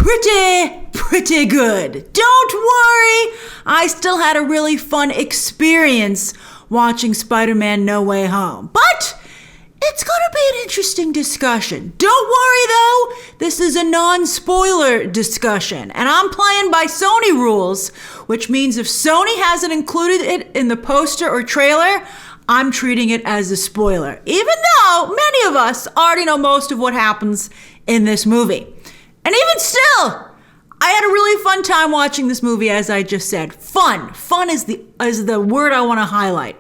pretty good. Don't worry, I still had a really fun experience watching Spider-Man No Way Home. But it's gonna be an interesting discussion. Don't worry though, this is a non-spoiler discussion, and I'm playing by Sony rules, which means if Sony hasn't included it in the poster or trailer, I'm treating it as a spoiler, even though many of us already know most of what happens in this movie. And even still, I had a really fun time watching this movie, as I just said. Fun is the word I want to highlight.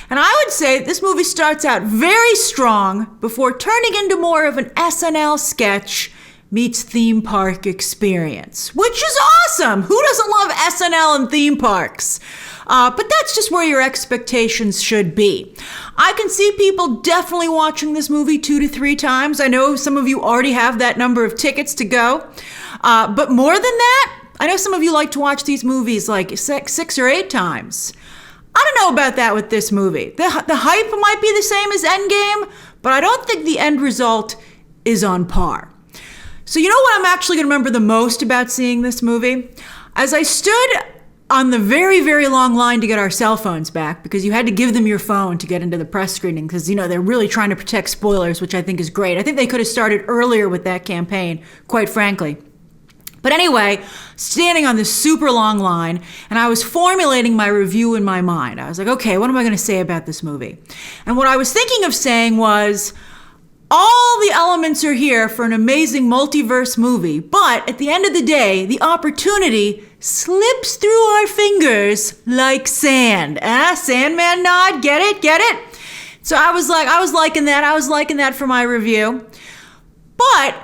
And I would say this movie starts out very strong before turning into more of an SNL sketch meets theme park experience, which is awesome. Who doesn't love SNL and theme parks? But that's just where your expectations should be. I can see people definitely watching this movie 2 to 3 times. I know some of you already have that number of tickets to go. But more than that, I know some of you like to watch these movies like 6 or 8 times. I don't know about that with this movie. The hype might be the same as Endgame, but I don't think the end result is on par. So you know what I'm actually going to remember the most about seeing this movie? As I stood on the very, very long line to get our cell phones back, because you had to give them your phone to get into the press screening, because, you know, they're really trying to protect spoilers, which I think is great. I think they could have started earlier with that campaign, quite frankly. But anyway, standing on this super long line, and I was formulating my review in my mind. I was like, okay, what am I going to say about this movie? And what I was thinking of saying was, all the elements are here for an amazing multiverse movie, but at the end of the day, the opportunity slips through our fingers like sand. Sandman nod, get it? So I was liking that for my review. But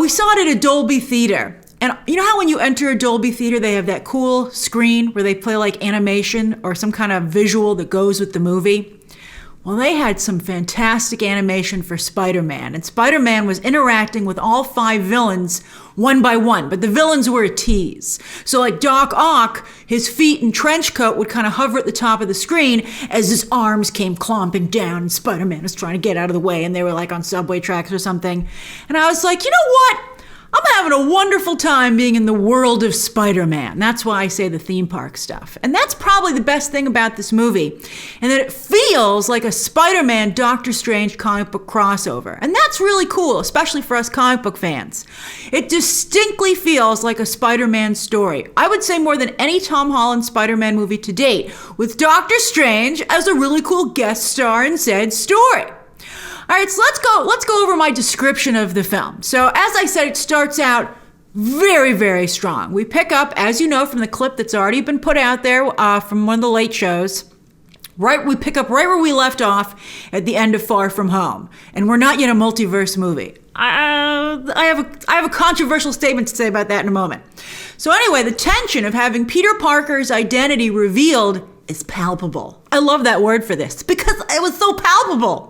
we saw it at a Dolby theater. And you know how when you enter a Dolby theater, they have that cool screen where they play like animation or some kind of visual that goes with the movie? Well, they had some fantastic animation for Spider-Man, and Spider-Man was interacting with all 5 villains one by one, but the villains were a tease. So like Doc Ock, his feet and trench coat would kind of hover at the top of the screen as his arms came clomping down, and Spider-Man was trying to get out of the way, and they were like on subway tracks or something. And I was like, you know what? I'm having a wonderful time being in the world of Spider-Man. That's why I say the theme park stuff. And that's probably the best thing about this movie, and that it feels like a Spider-Man Doctor Strange comic book crossover. And that's really cool, especially for us comic book fans. It distinctly feels like a Spider-Man story. I would say more than any Tom Holland Spider-Man movie to date, with Doctor Strange as a really cool guest star in said story. All right, so let's go over my description of the film. So as I said, it starts out very, very strong. We pick up, as you know from the clip that's already been put out there from one of the late shows, we pick up right where we left off at the end of Far From Home. And we're not yet a multiverse movie. I have a controversial statement to say about that in a moment. So anyway, the tension of having Peter Parker's identity revealed is palpable. I love that word for this because it was so palpable.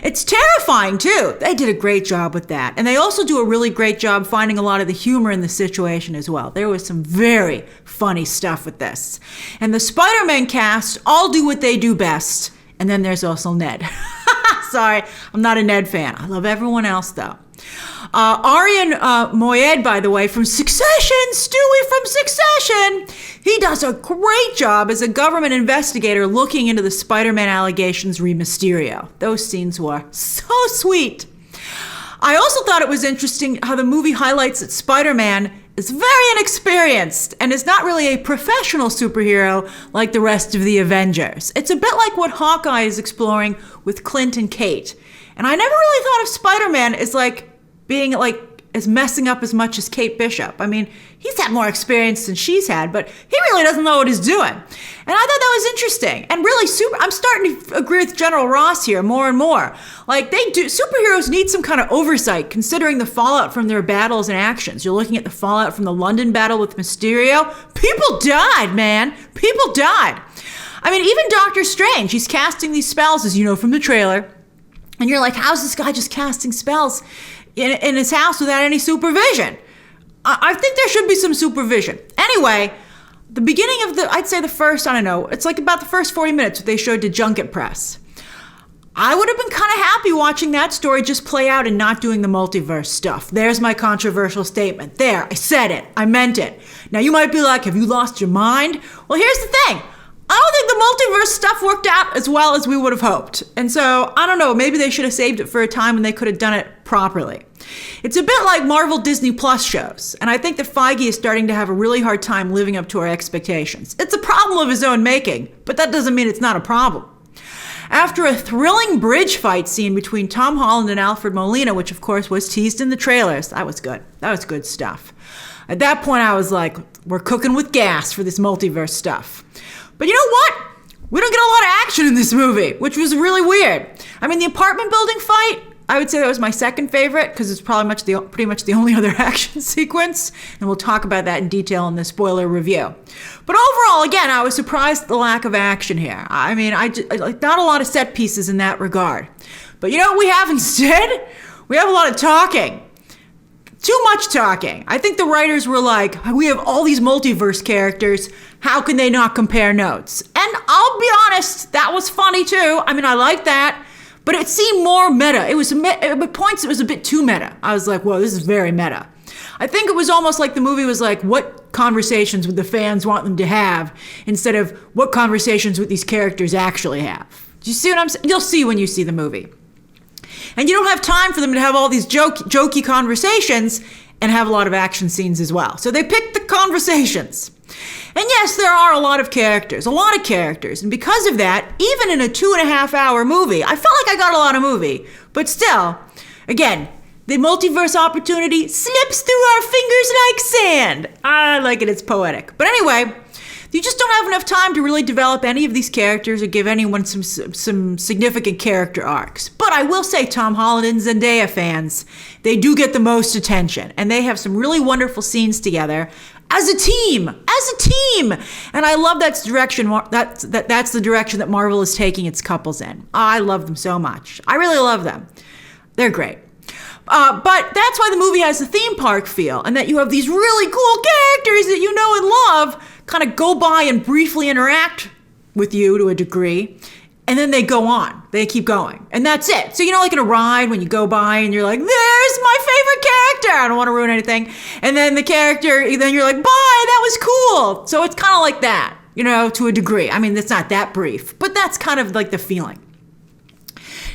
It's terrifying too. They did a great job with that. And they also do a really great job finding a lot of the humor in the situation as well. There was some very funny stuff with this. And the Spider-Man cast all do what they do best. And then there's also Ned. Sorry, I'm not a Ned fan. I love everyone else though. Arian Moayed, by the way, from Succession, Stewie from Succession, he does a great job as a government investigator looking into the Spider-Man allegations re Mysterio. Those scenes were so sweet. I also thought it was interesting how the movie highlights that Spider-Man is very inexperienced and is not really a professional superhero like the rest of the Avengers. It's a bit like what Hawkeye is exploring with Clint and Kate. And I never really thought of Spider-Man as like being like as messing up as much as Kate Bishop. I mean, he's had more experience than she's had, but he really doesn't know what he's doing. And I thought that was interesting. And really, I'm starting to agree with General Ross here more and more. Like, superheroes need some kind of oversight, considering the fallout from their battles and actions. You're looking at the fallout from the London battle with Mysterio. People died, man. People died. I mean, even Doctor Strange, he's casting these spells, as you know from the trailer. And you're like, how's this guy just casting spells in his house without any supervision? I think there should be some supervision. Anyway, the beginning of I'd say the first, I don't know, it's like about the first 40 minutes they showed to Junket Press. I would have been kind of happy watching that story just play out and not doing the multiverse stuff. There's my controversial statement. There, I said it. I meant it. Now you might be like, have you lost your mind? Well, here's the thing. I don't think the multiverse stuff worked out as well as we would have hoped. And so, I don't know, maybe they should have saved it for a time when they could have done it properly. It's a bit like Marvel Disney Plus shows, and I think that Feige is starting to have a really hard time living up to our expectations. It's a problem of his own making, but that doesn't mean it's not a problem. After a thrilling bridge fight scene between Tom Holland and Alfred Molina, which of course was teased in the trailers, that was good. That was good stuff. At that point, I was like, we're cooking with gas for this multiverse stuff. But you know what? We don't get a lot of action in this movie, which was really weird. I mean, the apartment building fight, I would say that was my second favorite because it's probably pretty much the only other action sequence, and we'll talk about that in detail in the spoiler review. But overall, again, I was surprised at the lack of action here. I mean, not a lot of set pieces in that regard. But you know what we have instead? We have a lot of talking. Too much talking. I think the writers were like, we have all these multiverse characters. How can they not compare notes? And I'll be honest, that was funny too. I mean, I like that. But it seemed more meta. At points, it was a bit too meta. I was like, whoa, this is very meta. I think it was almost like the movie was like, what conversations would the fans want them to have instead of what conversations would these characters actually have? Do you see what I'm saying? You'll see when you see the movie. And you don't have time for them to have all these jokey conversations and have a lot of action scenes as well. So they picked the conversations. And yes, there are a lot of characters. And because of that, even in a 2.5 hour movie, I felt like I got a lot of movie. But still, again, the multiverse opportunity slips through our fingers like sand. I like it, it's poetic. But anyway, you just don't have enough time to really develop any of these characters or give anyone some significant character arcs. But I will say, Tom Holland and Zendaya fans, they do get the most attention. And they have some really wonderful scenes together as a team. And I love that's the direction that Marvel is taking its couples in. I love them so much. I really love them. They're great. But that's why the movie has a theme park feel, and that you have these really cool characters that you know and love kind of go by and briefly interact with you to a degree, and then they go on. They keep going. And that's it. So, you know, like in a ride when you go by and you're like, there's my favorite character. I don't want to ruin anything. And then the character, then you're like, bye, that was cool. So it's kind of like that, you know, to a degree. I mean, it's not that brief, but that's kind of like the feeling.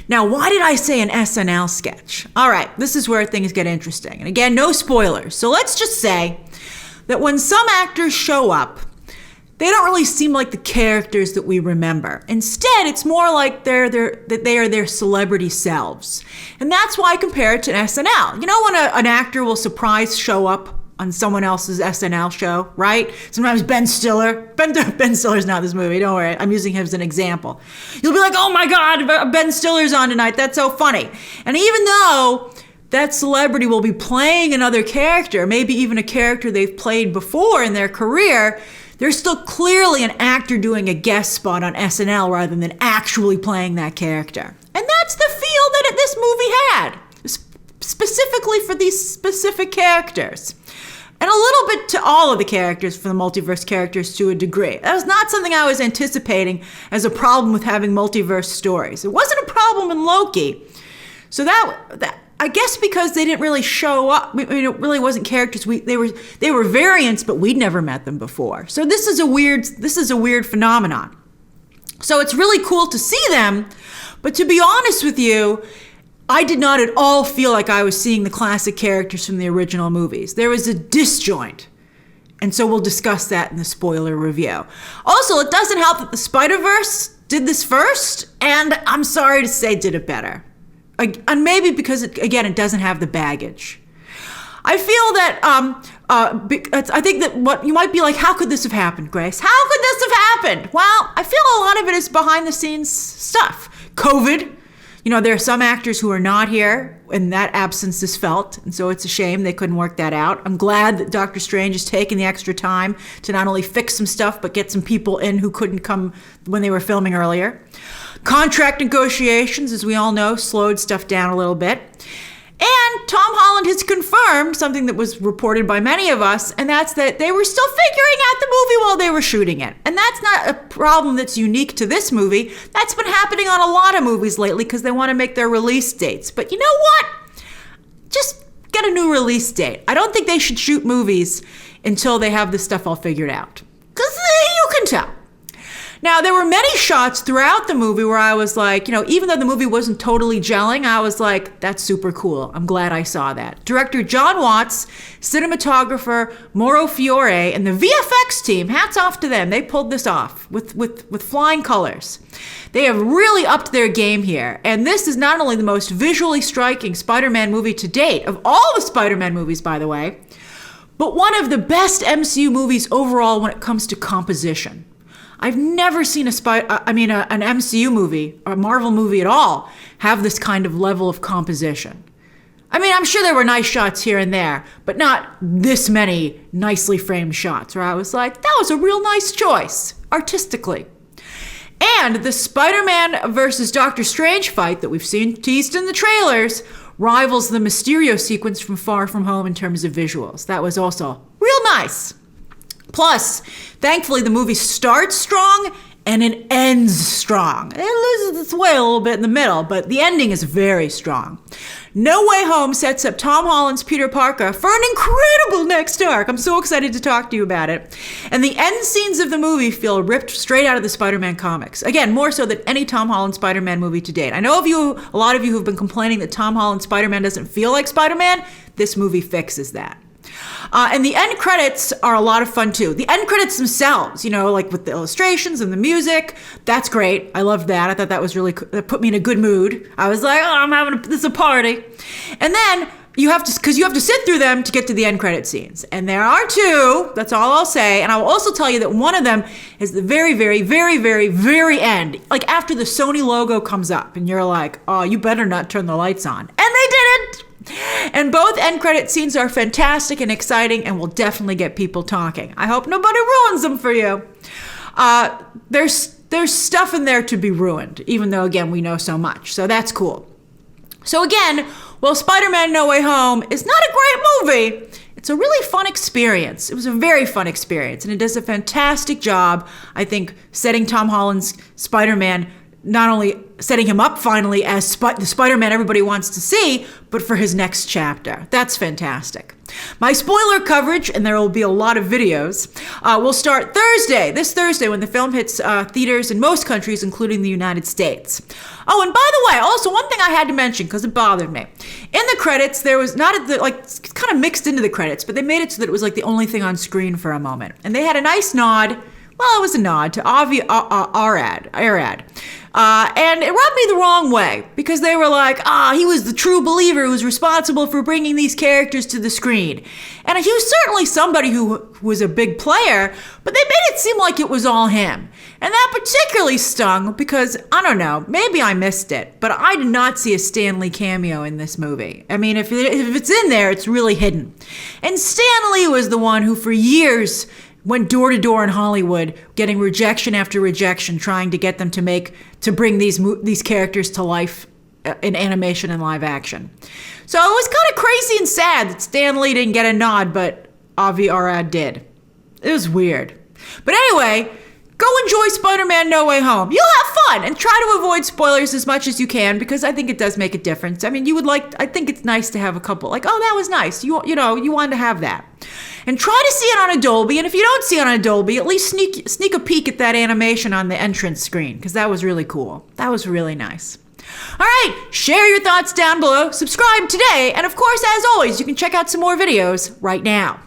Now, why did I say an SNL sketch? All right, this is where things get interesting. And again, no spoilers. So let's just say that when some actors show up, they don't really seem like the characters that we remember. Instead, it's more like they are their celebrity selves. And that's why I compare it to SNL. You know when an actor will surprise show up on someone else's SNL show, right? Sometimes Ben Stiller. Ben Stiller's not in this movie, don't worry. I'm using him as an example. You'll be like, oh my God, Ben Stiller's on tonight. That's so funny. And even though that celebrity will be playing another character, maybe even a character they've played before in their career, they're still clearly an actor doing a guest spot on SNL rather than actually playing that character. And that's the feel that this movie had, specifically for these specific characters. And a little bit to all of the characters, for the multiverse characters to a degree. That was not something I was anticipating as a problem with having multiverse stories. It wasn't a problem in Loki. So that I guess because they didn't really show up. I mean, it really wasn't characters. They were variants, but we'd never met them before. So this is a weird phenomenon. So it's really cool to see them, but to be honest with you, I did not at all feel like I was seeing the classic characters from the original movies. There was a disjoint. And so we'll discuss that in the spoiler review. Also, it doesn't help that the Spider-Verse did this first, and I'm sorry to say did it better. And maybe because, it doesn't have the baggage. I feel that, I think that what you might be like, how could this have happened, Grace? How could this have happened? Well, I feel a lot of it is behind the scenes stuff. COVID. You know, there are some actors who are not here, and that absence is felt, and so it's a shame they couldn't work that out. I'm glad that Doctor Strange has taken the extra time to not only fix some stuff, but get some people in who couldn't come when they were filming earlier. Contract negotiations, as we all know, slowed stuff down a little bit. And Tom Holland has confirmed something that was reported by many of us, and that's that they were still figuring out the movie while they were shooting it. And that's not a problem that's unique to this movie. That's been happening on a lot of movies lately because they want to make their release dates. But you know what? Just get a new release date. I don't think they should shoot movies until they have this stuff all figured out. Because you can tell. Now, there were many shots throughout the movie where I was like, even though the movie wasn't totally gelling, I was like, that's super cool. I'm glad I saw that. Director John Watts, cinematographer Mauro Fiore, and the VFX team, hats off to them. They pulled this off with flying colors. They have really upped their game here. And this is not only the most visually striking Spider-Man movie to date, of all the Spider-Man movies, by the way, but one of the best MCU movies overall when it comes to composition. I've never seen an MCU movie or a Marvel movie at all have this kind of level of composition. I mean, I'm sure there were nice shots here and there, but not this many nicely framed shots where I was like, that was a real nice choice, artistically. And the Spider-Man versus Doctor Strange fight that we've seen teased in the trailers rivals the Mysterio sequence from Far From Home in terms of visuals. That was also real nice. Plus, thankfully, the movie starts strong and it ends strong. It loses its way a little bit in the middle, but the ending is very strong. No Way Home sets up Tom Holland's Peter Parker for an incredible next arc. I'm so excited to talk to you about it. And the end scenes of the movie feel ripped straight out of the Spider-Man comics. Again, more so than any Tom Holland Spider-Man movie to date. I know a lot of you who've been complaining that Tom Holland Spider-Man doesn't feel like Spider-Man. This movie fixes that. And the end credits are a lot of fun too. The end credits themselves, like with the illustrations and the music, that's great. I loved that. I thought that was that put me in a good mood. I was like, oh, this is a party. And then you have to sit through them to get to the end credit scenes. And there are two, that's all I'll say. And I will also tell you that one of them is the very, very, very, very, very end. Like after the Sony logo comes up and you're like, oh, you better not turn the lights on. And they didn't. And both end credit scenes are fantastic and exciting and will definitely get people talking. I hope nobody ruins them for you. There's stuff in there to be ruined, even though, again, we know so much. So that's cool. So again, while Spider-Man No Way Home is not a great movie, it's a really fun experience. It was a very fun experience, and it does a fantastic job, I think, setting Tom Holland's Spider-Man, not only setting him up finally as the Spider-Man everybody wants to see, but for his next chapter. That's fantastic. My spoiler coverage, and there will be a lot of videos, will start this Thursday, when the film hits theaters in most countries, including the United States. Oh, and by the way, also one thing I had to mention, because it bothered me. In the credits, there was it's kind of mixed into the credits, but they made it so that it was like the only thing on screen for a moment. And they had a nice nod. Well, it was a nod to Avi Arad. And it rubbed me the wrong way because they were like, he was the true believer who was responsible for bringing these characters to the screen. And he was certainly somebody who was a big player, but they made it seem like it was all him. And that particularly stung because, I don't know, maybe I missed it, but I did not see a Stan Lee cameo in this movie. I mean, if it's in there, it's really hidden. And Stan Lee was the one who for years went door to door in Hollywood, getting rejection after rejection, trying to get them to bring these characters to life in animation and live action. So it was kind of crazy and sad that Stan Lee didn't get a nod, but Avi Arad did. It was weird. But anyway, go enjoy Spider-Man No Way Home. You'll have fun and try to avoid spoilers as much as you can because I think it does make a difference. I mean, I think it's nice to have a couple like, oh, that was nice. You wanted to have that. And try to see it on a Dolby. And if you don't see it on a Dolby, at least sneak a peek at that animation on the entrance screen because that was really cool. That was really nice. All right, share your thoughts down below, subscribe today, and of course, as always, you can check out some more videos right now.